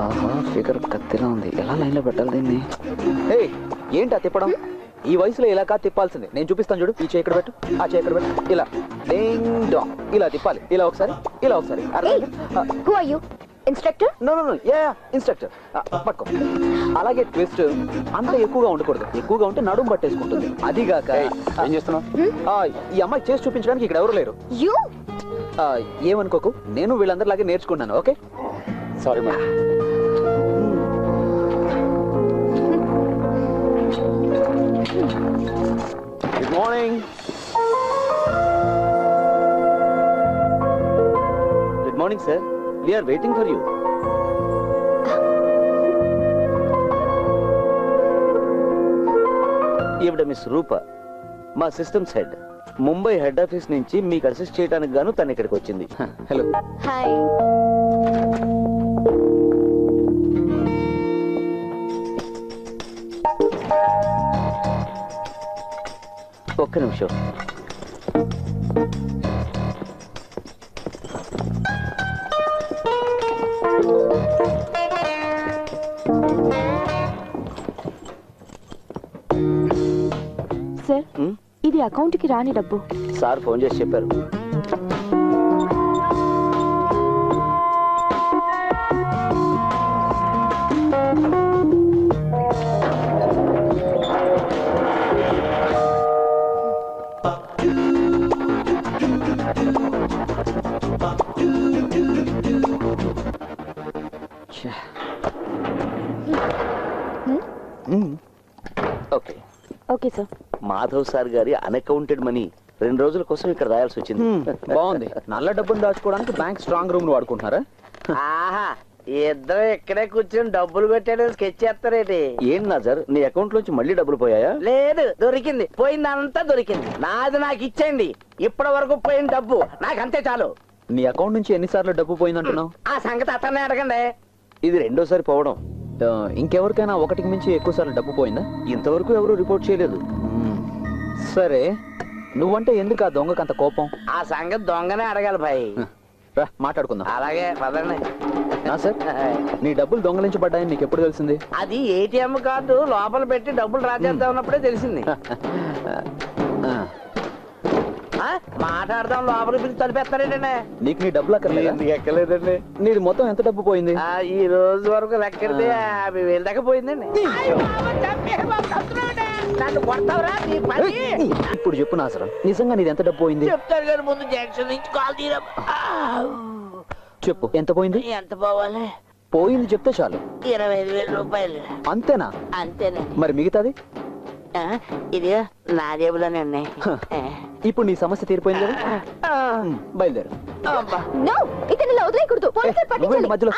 ఆహా, ఫిగర్ కత్తిలా ఉంది. ఎలా లైన్ లో పెట్టాలి దీన్ని? ఏంటా తిప్పడం? ఈ వయసులో ఇలా కాదు తిప్పాల్సింది. నేను చూపిస్తాను చూడు. ఈ చేయి ఇక్కడ పెట్టు, ఆ చేయి ఇక్కడ పెట్టు. ఇలా డింగ్ డాంగ్ ఇలా తిప్పాలి. ఇలా ఒకసారి, ఇలా ఒకసారి. Instructor? No no no, yeah instructor. పట్టుకో. అలాగే ట్విస్ట్ అంత ఎక్కువగా ఉండకూడదు. ఎక్కువగా ఉంటే నడుము పట్టేసుకుంటుంది. అదిగాక ఏం చేస్తున్నావు? ఈ అమ్మాయి చేసి చూపించడానికి ఇక్కడ ఎవరు లేరు. ఏమనుకోకు, నేను వీళ్ళందరిలాగే నేర్చుకున్నాను. Okay, sorry madam. Good morning. Good morning sir. We are waiting for you. ఈవిడ మిస్ రూప, మా systems head. Mumbai head office నుంచి మీకు అసిస్ట్ చేయడానికి గాను తను ఇక్కడికి వచ్చింది. హలో. హాయ్. ఒక్క నిమిషం. సార్, ఇది అకౌంట్ కి రాని డబ్బు. సార్ ఫోన్ చేసి చెప్పారు. Okay okay sir. Madhav sir గారి అన్అకౌంటెడ్ మనీ 2 రోజుల కోసం ఇక్కడ రాయాల్సి వచ్చింది. బాగుంది. నల్ల డబ్బులు దాచుకోవడానికి బ్యాంక్ స్ట్రాంగ్ రూమ్ వాడుకుంటున్నారా? ఆహా, ఇద్దరు ఇక్కడే కూర్చొని డబ్బులు పెట్టాడు స్కెచ్ చేస్తారేటి? ఏం నాజర్, నీ అకౌంట్ లోంచి మళ్ళీ డబ్బులు పోయాయా? లేదు, దొరికింది. పోయిందంతా దొరికింది. నాది నాకు ఇచ్చేయండి. ఇప్పటి వరకు పోయిన డబ్బు నాకు అంతే చాలు. నీ అకౌంట్ నుంచి ఎన్నిసార్లు డబ్బు పోయిందంటున్నావు? ఆ సంగతి అతనే అడగండి. ఇది 2వ సారి పోవడం. ఇంకెవరికైనా 1కి మించి ఎక్కువ సార్లు డబ్బు పోయిందా? ఇంతవరకు ఎవరు రిపోర్ట్ చేయలేదు. సరే, నువ్వంటే ఎందుకు ఆ దొంగకు అంత కోపం? ఆ సంగతి దొంగనే అడగాలి భాయ్. రా మాట్లాడుకుందాం. అలాగే పదండి. నా సార్, నీ డబ్బులు దొంగలించబడ్డాయని నీకు ఎప్పుడు తెలిసింది? అది ఏటీఎం కార్డు లోపల పెట్టి డబ్బులు రాజేద్దాం ఉన్నప్పుడే తెలిసింది. మాట్లాడదాం, లోపల పిలిచి తలిపేస్తారేటండి. నీకు నీ డబ్బులు అక్కర్లేదా? ఎక్కలేదండి. నీది మొత్తం ఎంత డబ్బు పోయింది? ఈ రోజు వరకు లెక్కెడితే 50,000 దాకా పోయిందండి. నన్ను కొడతావురా నీ పని? ఇప్పుడు చెప్పు నాసరం, నిజంగా నీది ఎంత డబ్బు పోయింది? చెప్తారు కానీ ముందు జంక్షన్ నుంచి కాల్ తీరా. చెప్పు, ఎంత పోయింది? ఎంత పోవాలి? పోయింది చెప్తే చాలు. 25,000 రూపాయలు. అంతేనా? అంతేనండి. మరి మిగతాది? ఇది నా జేబులోనండి. ఇప్పుడు నీ సమస్య తీరిపోయింది కదా, బయలుదేరు. నో, ఇతను ఇలా వదిలేయకూడదు. పోలీసులు పట్టించాలి. మధ్యలో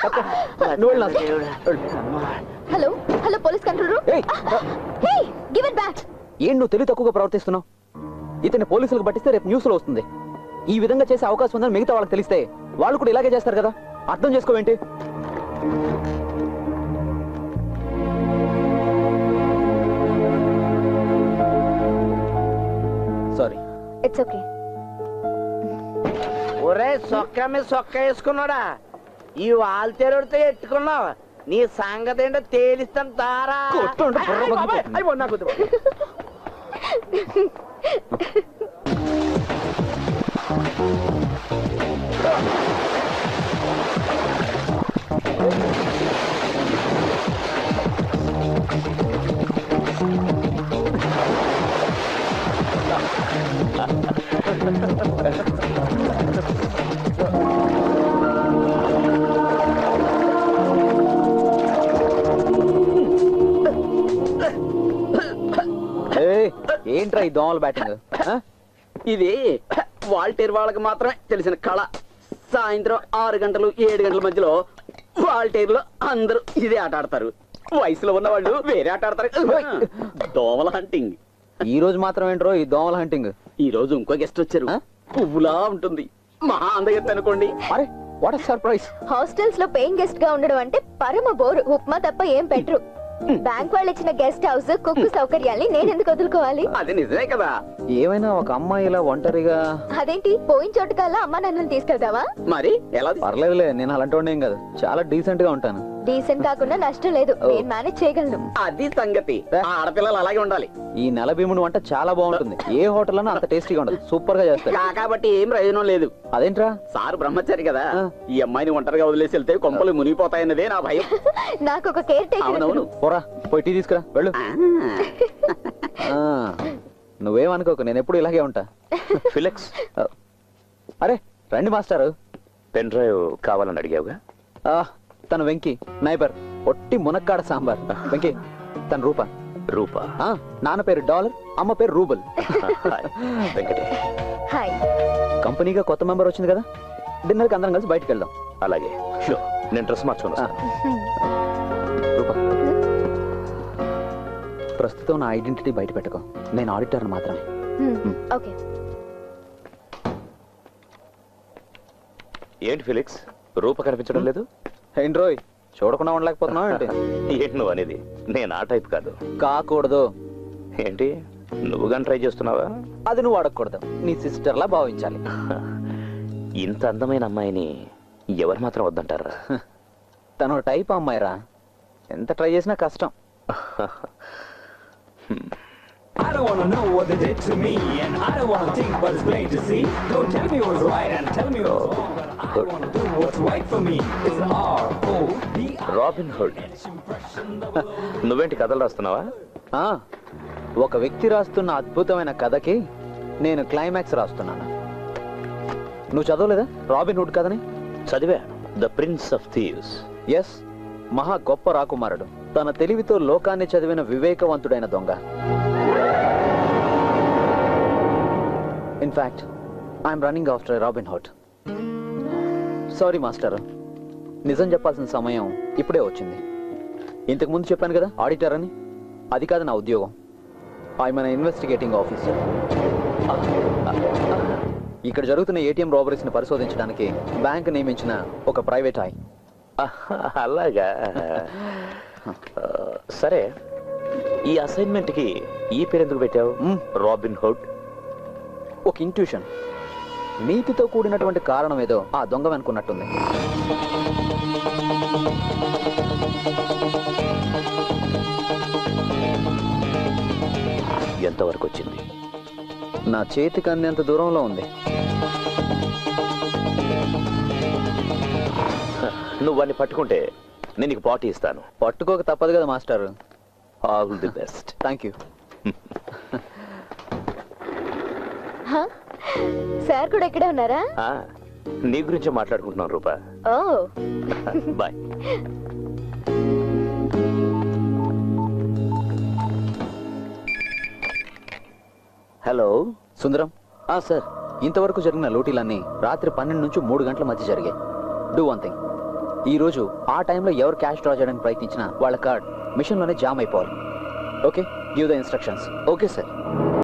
hello hello, police control room. Hey, give it back. ఏం నువ్వు తెలివి తక్కువగా ప్రవర్తిస్తున్నావు? ఇతన్ని పోలీసులకు పట్టిస్తే రేపు న్యూస్ లో వస్తుంది. ఈ విధంగా చేసే అవకాశం ఉందని మిగతా వాళ్ళకి తెలిస్తే వాళ్ళు కూడా ఇలాగే చేస్తారు కదా. అర్థం చేసుకోవేంటి? సారీ. It's okay. ఒరే సొక్క మీద సొక్క వేసుకున్నాడా? ఈ వాల్తేరుడితో ఎట్టుకున్నావు. నీ సంగతి ఏంటో తేలిస్తాను తారా. ఏంట్రా ఈ దోమల బ్యాటింగ్? ఇది వాల్టేర్ వాళ్ళకి మాత్రమే తెలిసిన కళ. సాయంత్రం 6 గంటలు 7 గంటల మధ్యలో వాల్టేర్ లో అందరూ ఇదే ఆట ఆడతారు. వయసులో ఉన్న వాళ్ళు వేరే ఆట ఆడతారు. దోమల హంటింగ్. ఈ రోజు మాత్రం ఏంట్రో ఈ దోమల హంటింగ్? ఈ రోజు ఇంకో గెస్ట్ వచ్చారు. పువ్వులా ఉంటుంది, మహా అందగెత్తి అనుకోండి. అరే, వాట్ ఎ సర్ప్రైజ్. హాస్టల్స్ లో పేయింగ్ గెస్ట్ గా ఉండడం అంటే పరమ బోరు. ఉప్మా తప్ప ఏం పెట్టరు. బ్యాంక్ వాళ్ళు ఇచ్చిన గెస్ట్ హౌస్ కుక్కు సౌకర్యాల్ని నేను ఎందుకు వదులుకోవాలి? అది నిజమే కదా. ఏమైనా ఒక అమ్మాయి ఇలా ఒంటరిగా అదేంటి పోయిన చోటు కల్లా అమ్మా నన్ను తీసుకెళ్తావా? మరి ఎలా పర్లేదులే, నేను అలాంటి వాడిని ఏం కాదు, చాలా డీసెంట్ గా ఉంటాను. డీసెంట్ కాకుండా నష్టం లేదు, నేను మేనేజ్ చేయగలను. అది సంగతి. ఆ ఆడపిల్లలు అలాగే ఉండాలి. ఈ నెల భీముడు వంట చాలా బాగుంటుంది, ఏ హోటల్ అన్నా అంత టేస్టీగా ఉండదు, సూపర్ గా చేస్తారు. కాబట్టి ఏం ప్రయోజనం లేదు. అదేంట్రా? సార్ బ్రహ్మచారి కదా, ఆ. ఈ అమ్మాయిని ఒంటరిగా వదిలేసి వెళ్తే కొంపలు మునిగిపోతాయన్నదే నా భయం. నాకు ఒక కేర్ టేకర్. అవునవును. పోరా, పోయి టీ తీసుకురా, వెళ్ళు. ఆ, నువ్వేమనుకోకు, నేను ఎప్పుడు ఇలాగే ఉంటా. ఫిలిక్స్, అరే రండి మాస్టారు. పెన్ డ్రైవ్ కావాలని అడిగావుగా. ఆ, తను వెంకీ, నైబర్, ఒట్టి మునక్కాడ సాంబార్. వెంకీ, తను రూప. రూపా. ఆ, నాన్న పేరు డాలర్, అమ్మ పేరు రూబల్. హాయ్, వెంకటే. హాయ్. కంపెనీగా కొత్త మెంబర్ వచ్చింది కదా, డిన్నర్కి అందరం కలిసి బయటకు వెళ్దాం. అలాగే, షూర్. నేను డ్రెస్ మార్చుకొని ఆ, వస్తాను. రూప, ప్రస్తుతం నా ఐడెంటిటీ బయట పెట్టుకో, నేను ఆడిటర్ మాత్రమే. ఓకే. ఏంటి ఫిలిక్స్, రూప కనిపించడం లేదు? ఏంటి రోయ్, చూడకుండా ఉండలేకపోతున్నావు ఏంటి? ఏంటి నువ్వు అనేది? నేను ఆ టైప్ కాదు. కాకూడదు. ఏంటి, నువ్వు కానీ ట్రై చేస్తున్నావా? అది నువ్వు అడగకూడదు, నీ సిస్టర్ లా భావించాలి. ఇంత అందమైన అమ్మాయిని ఎవరు మాత్రం వద్దంటారా? తను టైప్ అమ్మాయిరా, ఎంత ట్రై చేసినా కష్టం. I don't wanna know what they did to me, and I don't wanna think, but it's plain to see. Don't tell me what's right and tell me what's wrong, but I wanna do what's right for me. It's R-O-B-I. Robin hood. నువ్వేంటి కథలు రాస్తున్నావా? ఆ, ఒక వ్యక్తి రాస్తున్న అద్భుతమైన కథకి నేను climax రాస్తున్నాను. నువ్వు చదవలేదా రాబిన్ హుడ్ కథని? చదివా, the prince of thieves. Yes, మహా గొప్ప రాకుమారుడు, తన తెలివితో లోకాన్ని చదివిన వివేకవంతుడైన దొంగ. In fact I'm running after Robin Hood. Sorry master, నిజం చెప్పాల్సిన సమయం ఇప్పుడే వచ్చింది. ఇంతకు ముందు చెప్పాను కదా ఆడిటర్ అని, అది కాదు నా ఉద్యోగం. I'm an investigating officer. ఇక్కడ జరుగుతున్న ఏటీఎం రాబరీస్ ని పరిశోధించడానికి బ్యాంక్ నియమించిన ఒక ప్రైవేట్ ఐ. అలాగా. సరే, ఈ అసైన్మెంట్ కి ఈ పేరు ఎందుకు పెట్టావు? Robin hood. ఒక ఇంట్యూషన్, నీతితో కూడినటువంటి కారణం ఏదో ఆ దొంగ అనుకున్నట్టుంది. ఎంతవరకు వచ్చింది? నా చేతికి అందేంత దూరంలో ఉంది. నువ్వు వాడిని పట్టుకుంటే నేను నీకు పార్టీ ఇస్తాను. పట్టుకోక తప్పదు కదా master. All the best. Thank you. Sir కూడా ఇక్కడే ఉన్నారా? నీ గురించి మాట్లాడుకుంటున్నాను రూపా. ఓ, బాయ్. హలో సుందరం. సార్, ఇంతవరకు జరిగిన లూటీలన్నీ రాత్రి 12 నుంచి 3 గంటల మధ్య జరిగాయి. డూ వన్ థింగ్, ఈ రోజు ఆ టైంలో ఎవరు క్యాష్ డ్రా చేయడానికి ప్రయత్నించినా వాళ్ళ కార్డ్ మిషన్లోనే జామ్ అయిపోవాలి. Okay, give the instructions. Okay sir.